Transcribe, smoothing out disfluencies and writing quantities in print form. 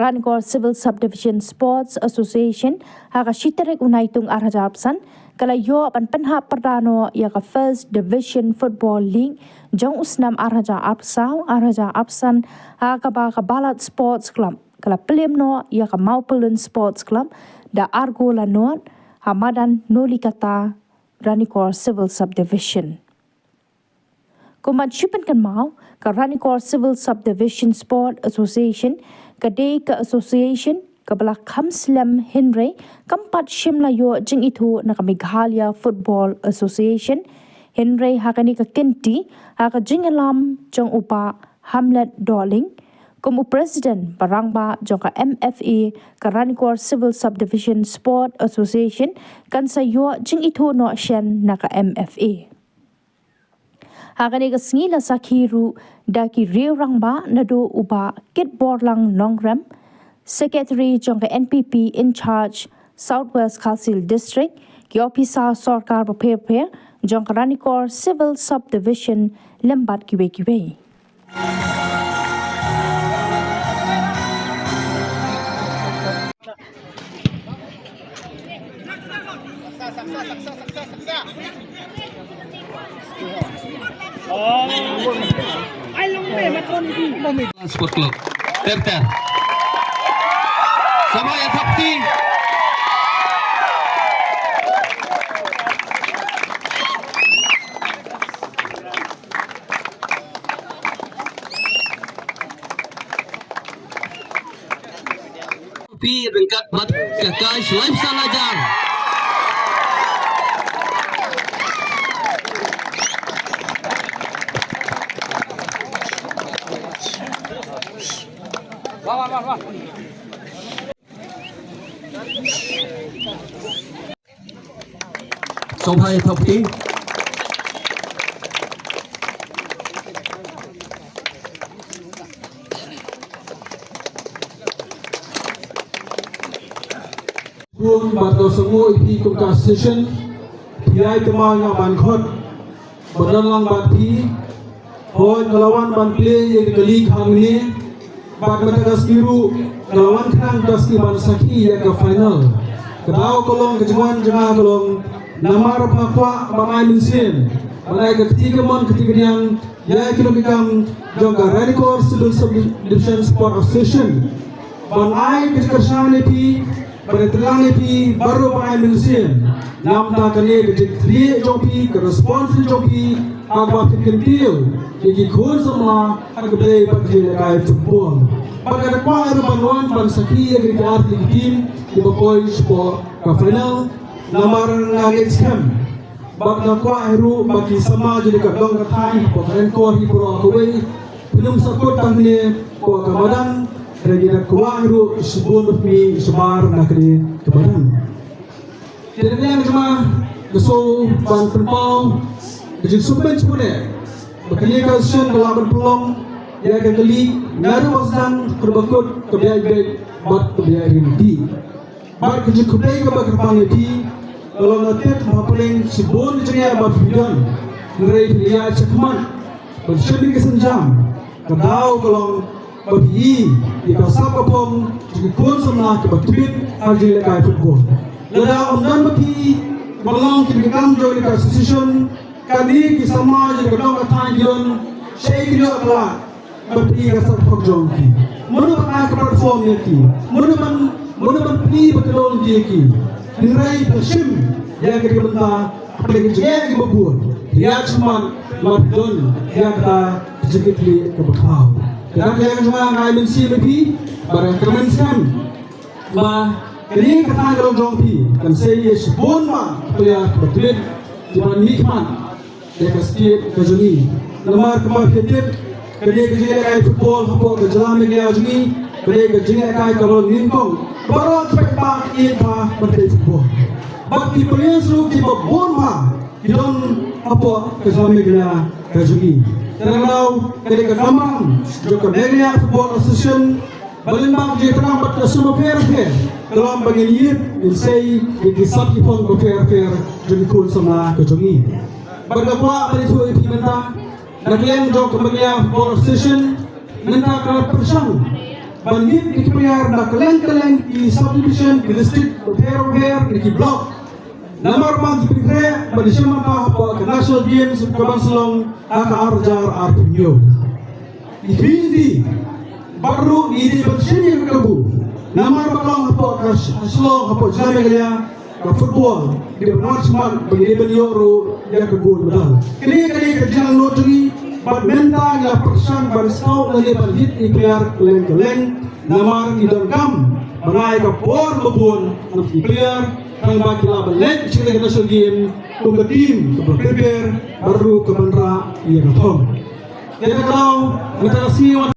Ranikor Civil Subdivision Sports Association haka shitarik unaitung arhajarpsan kala yo pan penha perdano ya ka First Division Football League jong usnam arhaja apsan haka ba ka Balat Sports Club kala pelimno ya ka Maupelun Sports Club da Argo Lanuan Hamadan Nolikata Ranikor Civil Subdivision. Kumat shupen kan mau ka Ranikor Civil Subdivision Sport Association kadai ka association kabala Kamslam Henry kampat shimla yo jing itu na Meghalaya Football Association Henry hakani ka Kenti haka jingalam jong upa Hamlet Darling kumu president barangba jong ka MFA ka Ranikor Civil Subdivision Sport Association kan sa yo jing itu no shen na ka MFA. Hakani ka singila sakhiru daki reurangba nado uba kitborlang nongram secretary jong ka NPP in charge Southwest Council District kiopisa sarkar prepare jong ka Ranikor Civil Subdivision lembat kiwe. Sport Club Terter sama ya Thapti Pi Bengkat Bat Kakai Lifestyle Ajar Sompai Thapti Pun bato semua ipi kumka session Tiai kemanya bankhot Berdalang bati Hoi ngelawan ban play yang dikali hang ini Bat matakas biru ngelawan kang daski ban saki yang ke final Kedau kolong kejemuan jengah kolong Namar pakwa bangai minsin Balai ketiga yang Ya kilomikam Jongka Ranikor Civil Subdivision Sport Association Bangai kejekersan ipi Beritelang ipi baru bangai minsin Nam tak kene kejekri jopi Keresponsif jopi Agak kentil Jadi kun semua Harga beli bagi lekai football Pada depan ada banuan Bansaki yang dikear di tim Di bakoi sport ke final Namar ngagit scam Bak nakwa hiru bagi sama jadi kadang katai Pokren kor hipuro akawai Pinum sakut tangne Ko kamadan Regi nakwa hiru Subun rupmi Sebar nakri kemadan Jadi yang cuma Geso ban penpau Jadi supen cepune Bakini kalsian Kelaban pelong Ya kekeli Ngaru wasdan Kerbakut Kebiayai baik Bat kebiayai rinti Bat kejik kebiayai Kebak kerpang rinti Kalau nanti paling sibun ceria berfidan, ngerai dia cekman, bersemi kesenjam, kedau kalau bagi di kasar kapong, jikun semua kebatubit haji lekai football. Ledau omdan bagi balang kibikam jauh di association, kali kisama jadi kedau katain gion, saya dia kelar, bagi kasar kapong jauh ki. Mana pakai perform ni ki, mana pli betul dia ki. Ngerai persim yang kita benda paling jauh kita buat dia cuma lapdon dia kata sedikit li kebekau dan dia cuma ngai mensi lebih barang kemensan bah ini kata kalau jompi kan saya sebun mah dia betul cuma nikmat dia pasti kejuni nomor kemar kedip kerja kayak football apa kejalan media juni kerja kayak kalau ningkong baru cepat ia bermain football. Bagi pelayan seluruh kita bonma, kita apa kesamai kita kajugi. Terlalu ketika kamang, juga Meghalaya Football Association, balimbang jadi terang berkesan fair. Dalam bagian ini, insai dikisah ipon fair jadi kul sama kajugi. Berapa hari itu implementa, nakian juga Meghalaya Football Association, minta kalau persang bandit di player na keleng di subdivision di district hair di block namar bang di pikre bani siya pa ke national games kabansalong aka arjar artunyo ibindi baru ini bersini kabu namar baklang apa kaslong apa jame kaya ke football di benar smart bagi bani euro ya ke gol medal kini kerjaan notri but mental ya persan ban scout lagi ban hit IPR keleng namar idon kam bangai ka por lubun ng player kang bakila balik sila kita sa game kung ka team ka prepare baru ka banra iya ka tom kaya kalau kita kasih